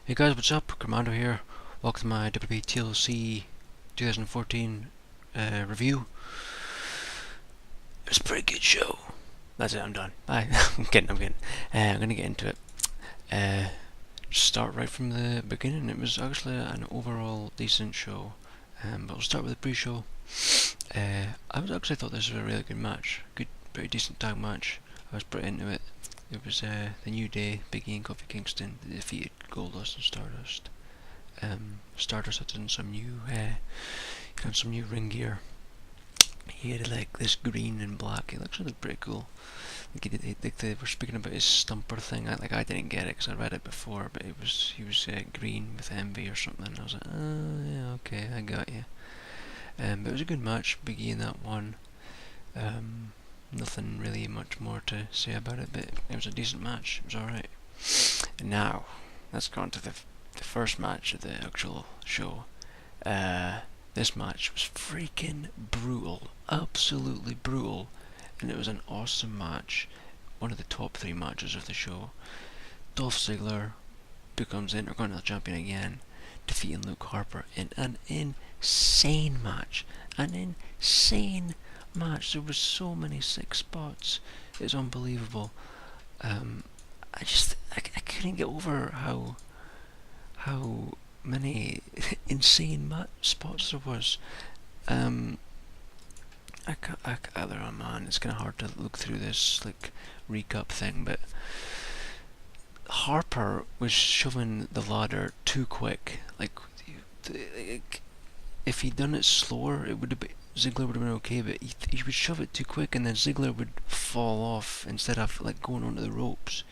Hey guys, what's up? Commando here. Welcome to my WWE TLC 2014 review. It was a pretty good show. That's it, I'm done. Bye. I'm kidding. I'm gonna get into it. Start right from the beginning. It was actually an overall decent show. But we'll start with the pre-show. I actually thought this was a really good match. Good, pretty decent tag match. I was pretty into it. It was the New Day, Big E and Kofi Kingston, that defeated Goldust and Stardust. Stardust had done some new, ring gear. He had like this green and black. It actually looked pretty cool. Like they were speaking about his stumper thing. I didn't get it because I read it before, but he was green with envy or something. I was like, oh yeah, okay, I got you. But it was a good match. Big E in that one. Nothing really much more to say about it, but it was a decent match. It was alright. And now, let's go on to the first match of the actual show. This match was freaking brutal. Absolutely brutal. And it was an awesome match. One of the top 3 matches of the show. Dolph Ziggler becomes Intercontinental Champion again, defeating Luke Harper in an insane match. An insane match. There was so many sick spots. It's unbelievable. I couldn't get over how many insane spots there was. I don't know, man. It's kind of hard to look through this like recap thing, but Harper was shoving the ladder too quick. Like if he'd done it slower, it would have been Ziggler would have been okay, but he would shove it too quick, and then Ziggler would fall off instead of like going onto the ropes.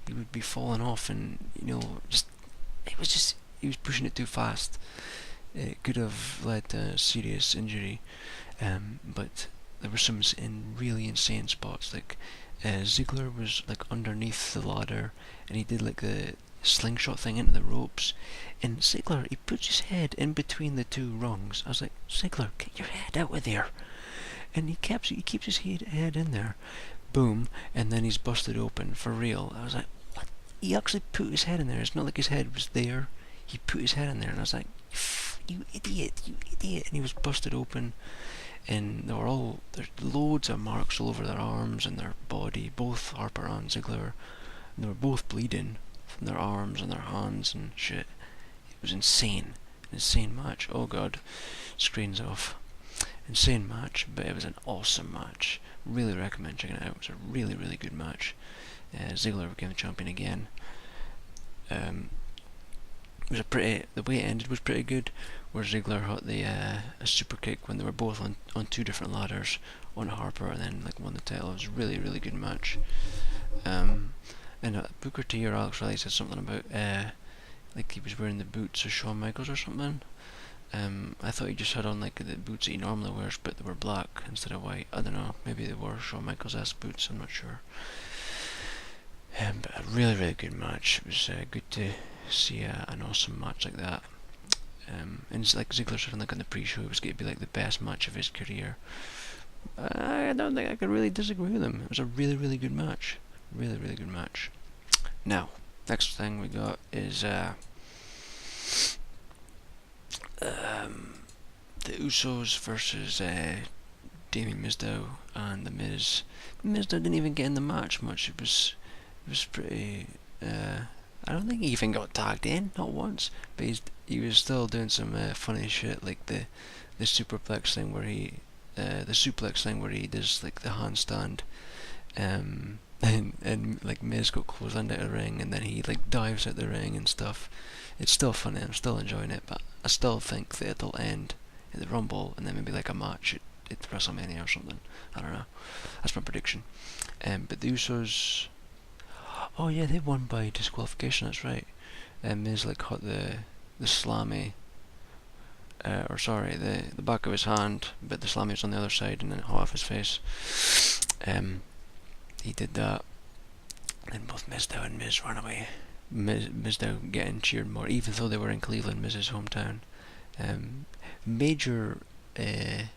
He would be falling off, and he was pushing it too fast. It could have led to a serious injury, but there were some really insane spots. Like Ziggler was like underneath the ladder, and he did like the slingshot thing into the ropes, and Ziggler, he puts his head in between the 2 rungs. I was like, Ziggler, get your head out of there. And he keeps his head in there. Boom, and then he's busted open for real. I was like, what? He actually put his head in there. It's not like his head was there. He put his head in there, and I was like, you idiot. And he was busted open, and there's loads of marks all over their arms and their body, both Harper and Ziggler, and they were both bleeding from their arms and their hands and shit. It was insane match. Oh god, screen's off. Insane match, but it was an awesome match. Really recommend checking it out. It was a really, really good match. Ziggler became the champion again. It was the way it ended was pretty good, where Ziggler had a super kick when they were both on 2 different ladders on Harper, and then like won the title. It was a really, really good match. And Booker T or Alex Riley said something about like he was wearing the boots of Shawn Michaels or something. I thought he just had on like the boots that he normally wears, but they were black instead of white. I don't know, maybe they were Shawn Michaels' boots, I'm not sure. But a really, really good match. It was good to see an awesome match like that. And it's like Ziggler said like on the pre-show, it was going to be like the best match of his career. I don't think I could really disagree with him. It was a really, really good match. Really, really good match. Now, next thing we got is the Usos versus Damien Mizdow and the Miz. Mizdow didn't even get in the match much. It was pretty. I don't think he even got tagged in, not once. But he was still doing some funny shit, like the suplex thing where he does like the handstand, and like Miz got clotheslined out of the ring, and then he like dives out the ring and stuff. It's still funny. I'm still enjoying it, but I still think that it'll end in the Rumble, and then maybe like a match at WrestleMania or something. I don't know. That's my prediction. But the Usos. Oh yeah, they won by disqualification. That's right. Miz like caught the slammy, the back of his hand, but the slammy was on the other side, and then it hit off his face. He did that, and both Mizdow and Miz ran away. Mizdow getting cheered more, even though they were in Cleveland, Miz's hometown. Major, they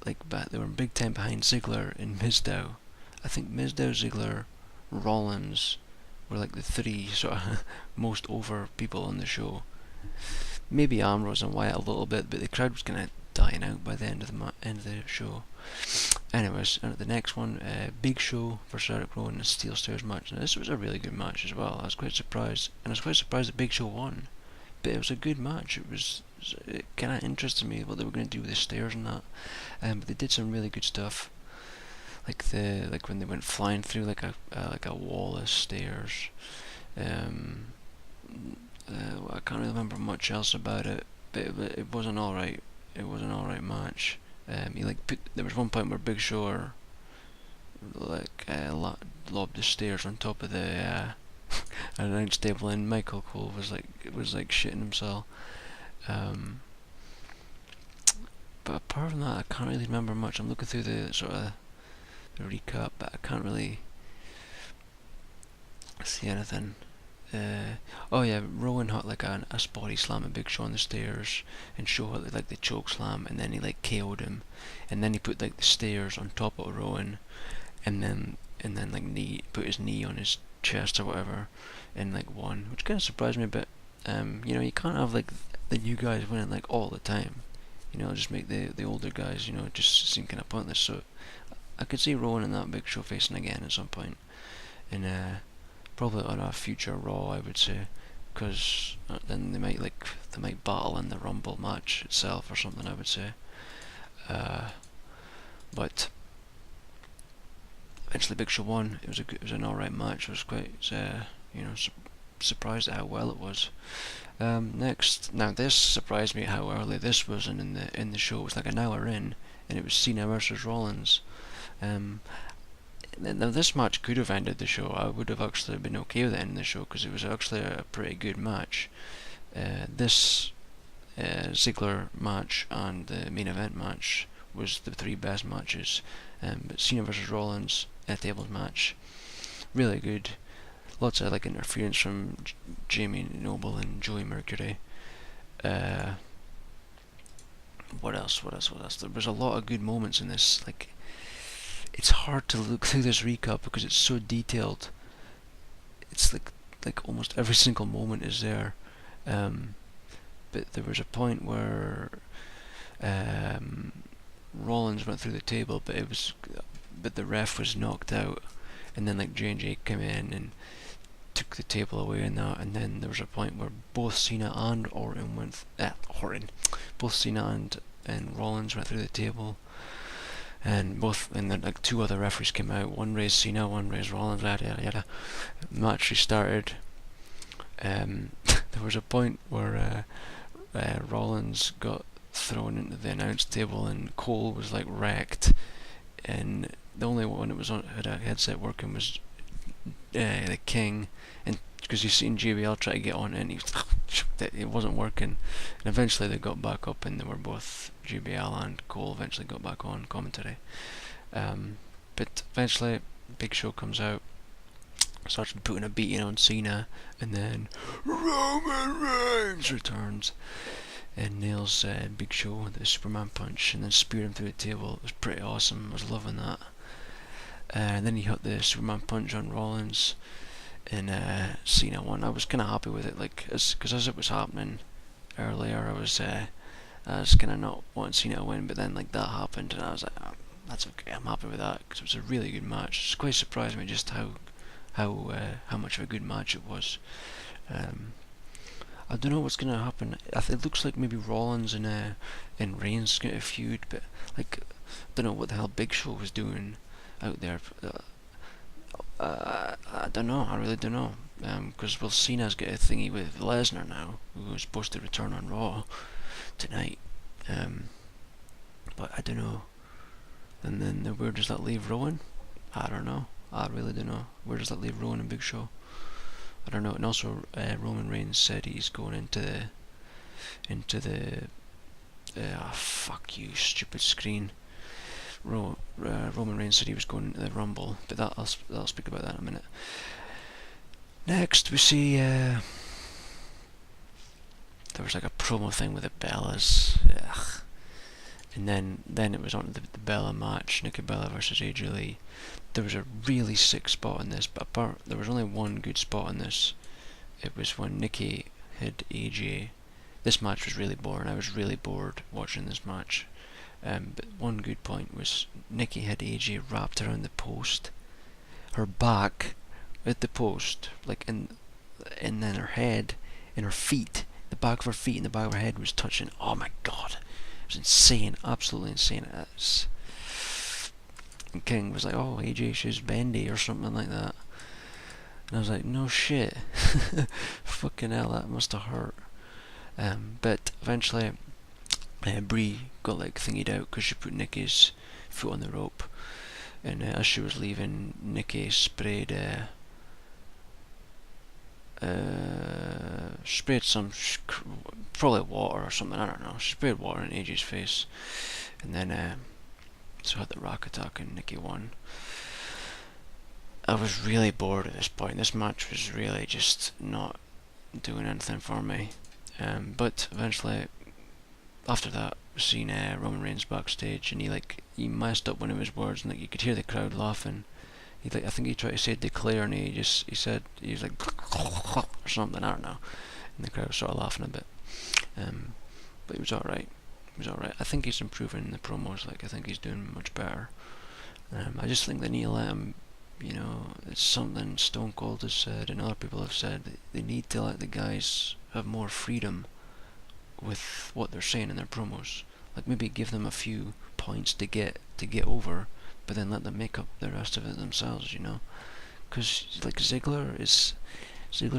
were big time behind Ziggler and Mizdow. I think Mizdow, Ziggler, Rollins were like the three sort of most over people on the show. Maybe Ambrose and Wyatt a little bit, but the crowd was kind of dying out by the end of the show. Anyways, and the next one, Big Show versus Eric Rowan in a steel stairs match. Now this was a really good match as well. I was quite surprised, and I was quite surprised that Big Show won. But it was a good match. It kind of interested me what they were going to do with the stairs and that. But they did some really good stuff, like when they went flying through like a wall of stairs. I can't really remember much else about it, but it was an alright. It was an alright match. There was one point where Big Show lobbed the stairs on top of the announce table, and Michael Cole was like shitting himself. But apart from that, I can't really remember much. I'm looking through the sort of the recap, but I can't really see anything. Rowan had like a body slam at Big Show on the stairs, and Show had like the choke slam, and then he like KO'd him, and then he put like the stairs on top of Rowan, and then like put his knee on his chest or whatever, and like won, which kind of surprised me a bit. You can't have like the new guys winning like all the time. Just make the older guys, just seem kind of pointless. So I could see Rowan and that Big Show facing again at some point, and probably on a future Raw, I would say, because then they might battle in the Rumble match itself or something, I would say. But eventually Big Show won. It was an alright match. I was quite surprised at how well it was. Next, now this surprised me how early this was in the show. It was like an hour in, and it was Cena versus Rollins. Now this match could have ended the show. I would have actually been okay with ending the show because it was actually a pretty good match. This Ziggler match and the main event match was the three best matches. But Cena versus Rollins tables match, really good. Lots of like interference from Jamie Noble and Joey Mercury. What else? There was a lot of good moments in this. Like, it's hard to look through this recap because it's so detailed. It's like almost every single moment is there. But there was a point where Rollins went through the table, but the ref was knocked out, and then like J&J came in and took the table away and that, and then there was a point where both Cena and both Cena and Rollins went through the table, and then like two other referees came out. One raised Cena, one raised Rollins. Yada yada yada. Match restarted. There was a point where Rollins got thrown into the announce table, and Cole was like wrecked, and the only one that had a headset working was the King, and because you've seen JBL try to get on it, and it wasn't working, and eventually they got back up, and they were both JBL and Cole eventually got back on commentary. But eventually Big Show comes out, starts putting a beating on Cena, and then Roman Reigns returns and nails Big Show with the Superman punch, and then speared him through the table. It was pretty awesome. I was loving that. And then he hit the Superman punch on Rollins, and Cena won. I was kind of happy with it, because as it was happening earlier, I was kind of not wanting Cena to win, but then like that happened, and I was like, oh, that's okay. I'm happy with that because it was a really good match. It's quite surprised me just how much of a good match it was. I don't know what's gonna happen. It looks like maybe Rollins and Reigns get a feud, but like I don't know what the hell Big Show was doing out there. I don't know. I really don't know. Because Cena's got a thingy with Lesnar now, who was supposed to return on Raw tonight. But I don't know. And then where does that leave Rowan? I don't know. I really don't know. Where does that leave Rowan and Big Show? I don't know. And also, Roman Reigns said he's going into the fuck you, stupid screen. Roman Reigns said he was going into the Rumble, but I'll speak about that in a minute. Next, we see there was like a promo thing with the Bellas. Ugh. And then it was on to the Bella match, Nikki Bella versus AJ Lee. There was a really sick spot in this, but there was only one good spot in this. It was when Nikki hit AJ. This match was really boring. I was really bored watching this match. But one good point was Nikki hit AJ wrapped around the post, her back at the post, and then her head and her feet, the back of her feet and the back of her head was touching. Oh my god, it was insane, absolutely insane. And King was like, "Oh, AJ, she's bendy or something like that," and I was like, "No shit, fucking hell, that must have hurt." But eventually, Brie got thingied out because she put Nikki's foot on the rope, and as she was leaving, Nikki sprayed some probably water or something, I don't know. She sprayed water in AJ's face, and then so had the Rock attack and Nikki won. I was really bored at this point. This match was really just not doing anything for me. But eventually, after that, seen Roman Reigns backstage, and he messed up one of his words, and you could hear the crowd laughing. I think he tried to say declare, and he was like or something, I don't know, and the crowd was sort of laughing a bit. But he was alright. I think he's improving the promos. I think he's doing much better. I just think they need to let him. It's something Stone Cold has said, and other people have said. They need to let the guys have more freedom with what they're saying in their promos. Maybe give them a few points to get over, but then let them make up the rest of it themselves. Because Ziggler's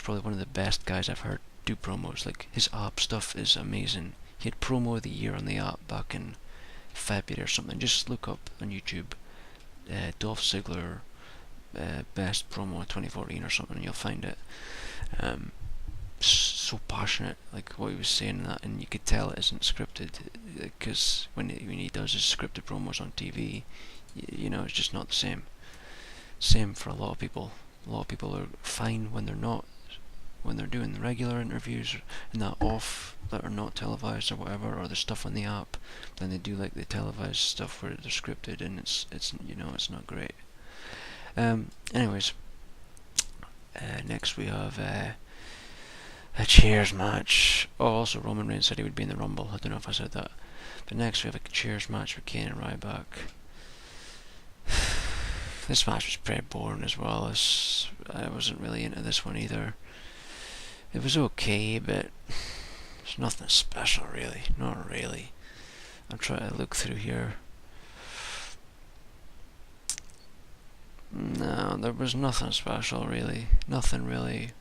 probably one of the best guys I've heard do promos. His app stuff is amazing. He had promo of the year on the app back in February or something. Just look up on YouTube, Dolph Ziggler best promo of 2014 or something, and you'll find it. So passionate, what he was saying, and you could tell it isn't scripted, because when he does his scripted promos on TV, it's just not the same. Same for a lot of people. A lot of people are fine when they're doing the regular interviews and that are not televised or whatever, or the stuff on the app. Then they do the televised stuff where they're scripted, and it's not great. Anyways, next we have a chairs match. Oh, also Roman Reigns said he would be in the Rumble. I don't know if I said that. But next we have a chairs match with Kane and Ryback. This match was pretty boring as well. I wasn't really into this one either. It was okay, but it's nothing special really. Not really. I'm trying to look through here. No, there was nothing special really. Nothing really,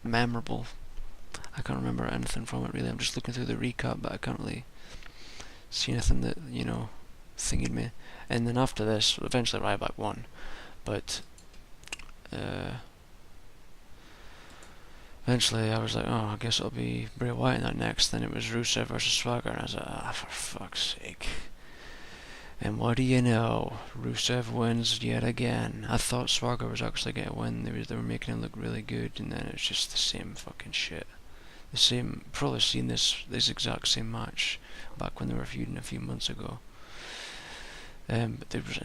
memorable. I can't remember anything from it really. I'm just looking through the recap, but I can't really see anything that thingied me. And then after this, eventually Ryback won, but eventually I was like, oh, I guess it'll be Bray Wyatt in that next. Then it was Rusev versus Swagger, and I was like, for fuck's sake. And what do you know? Rusev wins yet again. I thought Swagger was actually going to win. They were making him look really good, and then it's just the same fucking shit. The same. Probably seen this exact same match back when they were feuding a few months ago. But there was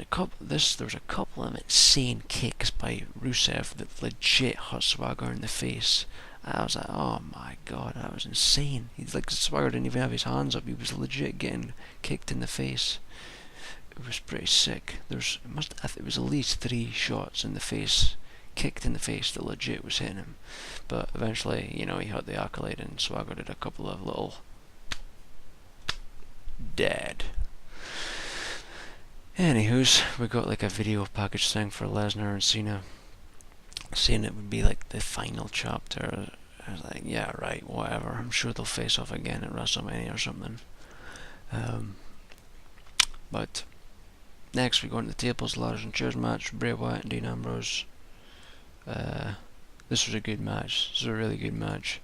a couple of insane kicks by Rusev that legit hit Swagger in the face. I was like, oh my god, that was insane. Swagger didn't even have his hands up. He was legit getting kicked in the face. It was pretty sick. It was at least 3 shots in the face, kicked in the face, that legit was hitting him. But eventually, he had the accolade, and Swagger did a couple of little dead. Anywho's, we got a video package thing for Lesnar and Cena, saying it would be the final chapter. I was like, yeah, right, whatever. I'm sure they'll face off again at WrestleMania or something. But next we go into the tables, ladders and chairs match, Bray Wyatt and Dean Ambrose. This was a good match. This was a really good match.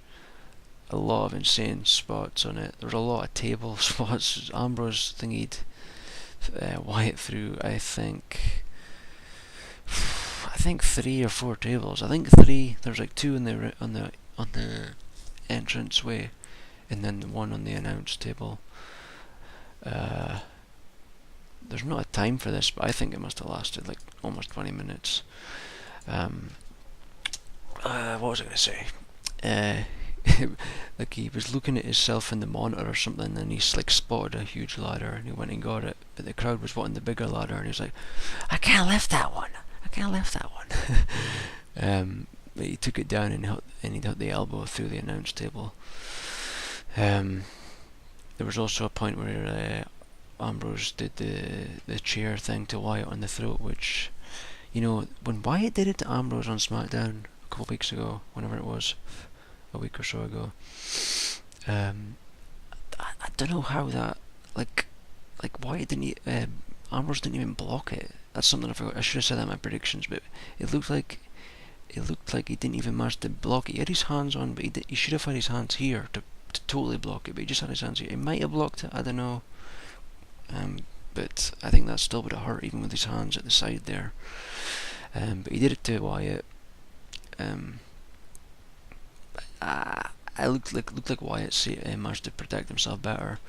A lot of insane spots on it. There was a lot of table spots. Ambrose thingied Wyatt through, I think 3 or 4 tables. I think 3. There's 2 on the entrance way, and then the one on the announce table. There's not a time for this, but I think it must have lasted like almost 20 minutes. What was I going to say? Like he was looking at himself in the monitor or something, and he's like spotted a huge ladder, and he went and got it. But the crowd was wanting the bigger ladder, and he was like, "I can't lift that one. I can't lift that one." But he took it down and he hit the elbow through the announce table. There was also a point where Ambrose did the chair thing to Wyatt on the throat, which, you know, when Wyatt did it to Ambrose on SmackDown a couple of weeks ago, whenever it was, a week or so ago, I don't know how that, like Wyatt didn't, Ambrose didn't even block it. That's something I forgot. I should have said that in my predictions, but it looked like he didn't even manage to block it. He had his hands on, but he should have had his hands here to totally block it, but he just had his hands here. He might have blocked it, I don't know. But I think that still would have hurt, even with his hands at the side there. But he did it to Wyatt. It looked like Wyatt managed to protect himself better.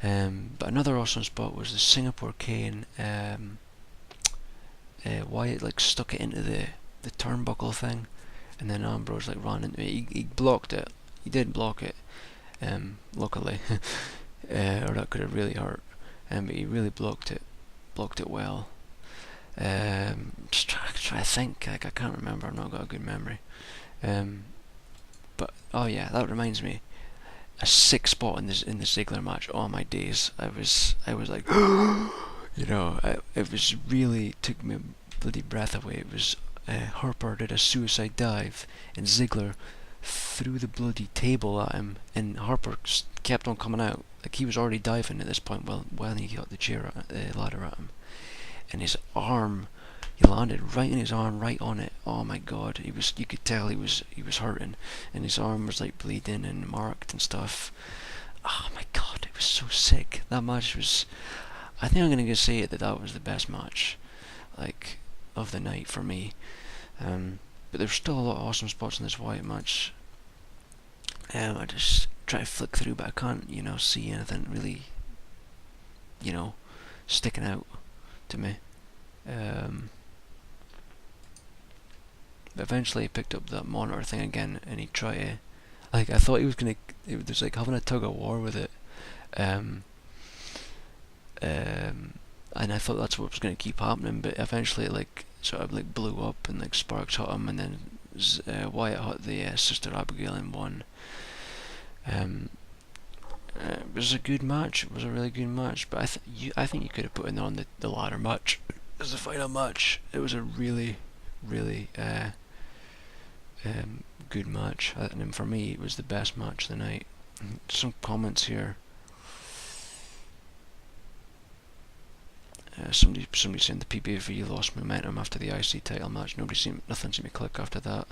But another awesome spot was the Singapore Kane. Wyatt like stuck it into the turnbuckle thing, and then Ambrose like ran into it. He blocked it. He did block it. Luckily, or that could have really hurt. But he really blocked it well. Just try to think. Like, I can't remember. I've not got a good memory. But oh yeah, that reminds me. A sick spot in the Ziggler match. Oh my days! I was like, you know, it was really took me bloody breath away. It was Harper did a suicide dive, and Ziggler threw the bloody table at him, and Harper kept on coming out. Like, he was already diving at this point when he got the ladder at him, and his arm, he landed right in his arm, right on it. Oh my god, you could tell he was hurting, and his arm was like bleeding and marked and stuff. Oh my god, it was so sick. That match was, I think I'm gonna say it that was the best match, like, of the night for me. But there's still a lot of awesome spots in this Wyatt match. I just try to flick through, but I can't, see anything really, sticking out to me. But eventually he picked up that monitor thing again, and he tried to, like, I thought he was gonna, it was like having a tug of war with it. And I thought that's what was gonna keep happening, but eventually it, like, sort of like blew up, and like sparks hit him, and then Wyatt hit the Sister Abigail and won. It was a good match. It was a really good match, but I think you could have put in on the ladder match as the final match. It was a really, really good match, and for me, it was the best match of the night. Some comments here. Somebody saying the PPV lost momentum after the IC title match. Nothing seemed to click after that.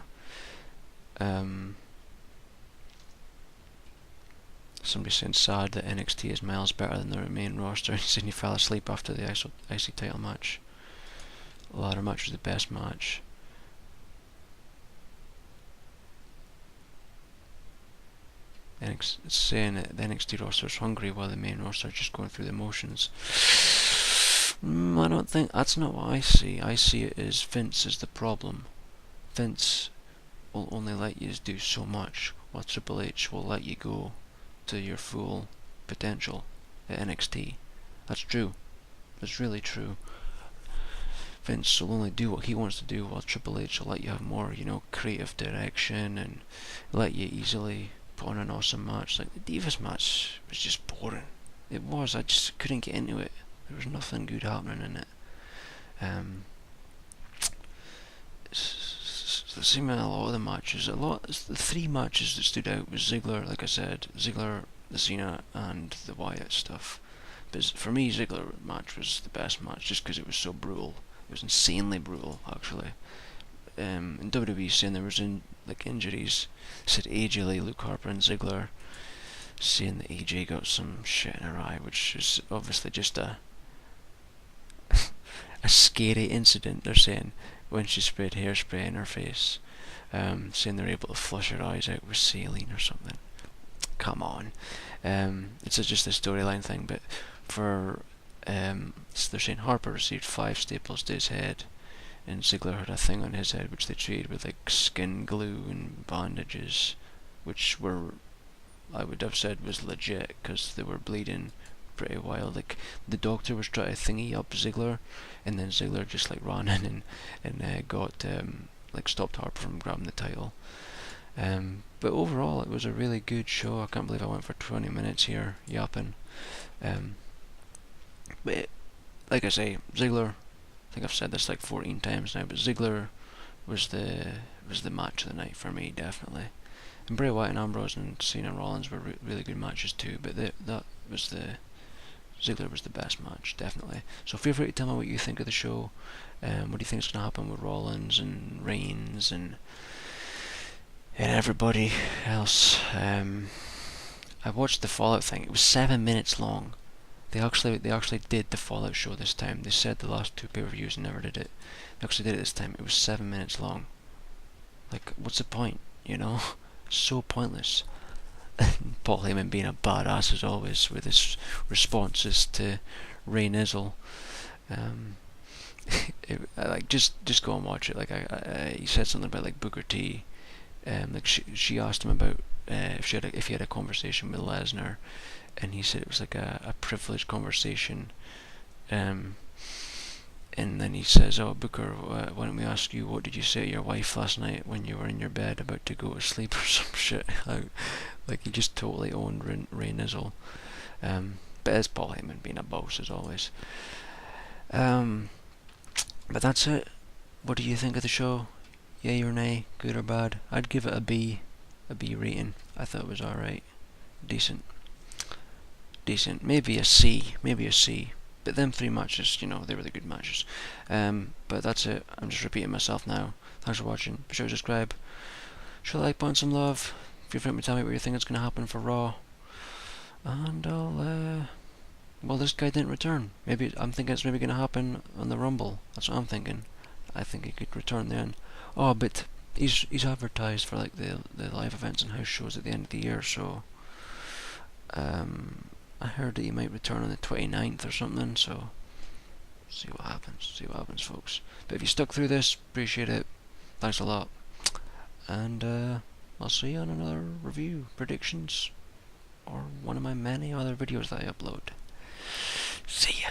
Somebody saying sad that NXT is miles better than the main roster. Saying he fell asleep after the IC title match. The ladder match was the best match. It's saying that the NXT roster is hungry while the main roster is just going through the motions. I don't think that's not what I see. I see it as Vince is the problem. Vince will only let you do so much, while Triple H will let you go to your full potential at NXT. That's true. It's really true. Vince will only do what he wants to do, while Triple H will let you have more, creative direction, and let you easily put on an awesome match. Like, the Divas match was just boring. It was. I just couldn't get into it. There was nothing good happening in it. The same in a lot of the matches. The three matches that stood out was Ziggler, like I said, the Cena, and the Wyatt stuff. But for me, Ziggler match was the best match, just because it was so brutal. It was insanely brutal, actually. In WWE, saying there was injuries, said AJ, Luke Harper, and Ziggler, saying that AJ got some shit in her eye, which is obviously just a scary incident. They're saying when she sprayed hairspray in her face, saying they're able to flush her eyes out with saline or something. come on. It's just a storyline thing, but for so they're saying Harper received 5 staples to his head, and Ziggler had a thing on his head which they treated with like skin glue and bandages, which were, I would have said, was legit because they were bleeding pretty wild. Like the doctor was trying to thingy up Ziggler, and then Ziggler just like ran in and got like stopped Harper from grabbing the title. But overall, it was a really good show. I can't believe I went for 20 minutes here yapping. But like I say, Ziggler, I think I've said this like 14 times now, but Ziggler was the match of the night for me, definitely. And Bray Wyatt and Ambrose and Cena and Rollins were really good matches too, but that was Ziggler was the best match, definitely. So feel free to tell me what you think of the show. What do you think is going to happen with Rollins and Reigns and everybody else? I watched the Fallout thing. It was 7 minutes long. They actually did the Fallout show this time. They said the last 2 pay-per-views never did it. They actually did it this time. It was 7 minutes long. Like, what's the point? You know, so pointless. Paul Heyman being a badass as always with his responses to Ray Nizzle. Like just go and watch it. Like he said something about like Booker T. Like she asked him about if he had a conversation with Lesnar, and he said it was like a privileged conversation. And then he says, "Oh, Booker, why don't we ask you, what did you say to your wife last night when you were in your bed about to go to sleep," or some shit. Like he just totally owned Ray Nizzle. But it's Paul Heyman being a boss as always. But that's it. What do you think of the show? Yay or nay? Good or bad? I'd give it a B rating. I thought it was alright. Decent. Maybe a C. But them 3 matches, they were the good matches. But that's it. I'm just repeating myself now. Thanks for watching. Be sure to subscribe. Show the like button some love. Feel free to tell me what you think is going to happen for Raw. And well, this guy didn't return. I'm thinking it's maybe going to happen on the Rumble. That's what I'm thinking. I think he could return then. Oh, but he's advertised for like the live events and house shows at the end of the year, so I heard that he might return on the 29th or something, so see what happens, folks. But if you stuck through this, appreciate it. Thanks a lot. And I'll see you on another review, predictions, or one of my many other videos that I upload. See ya.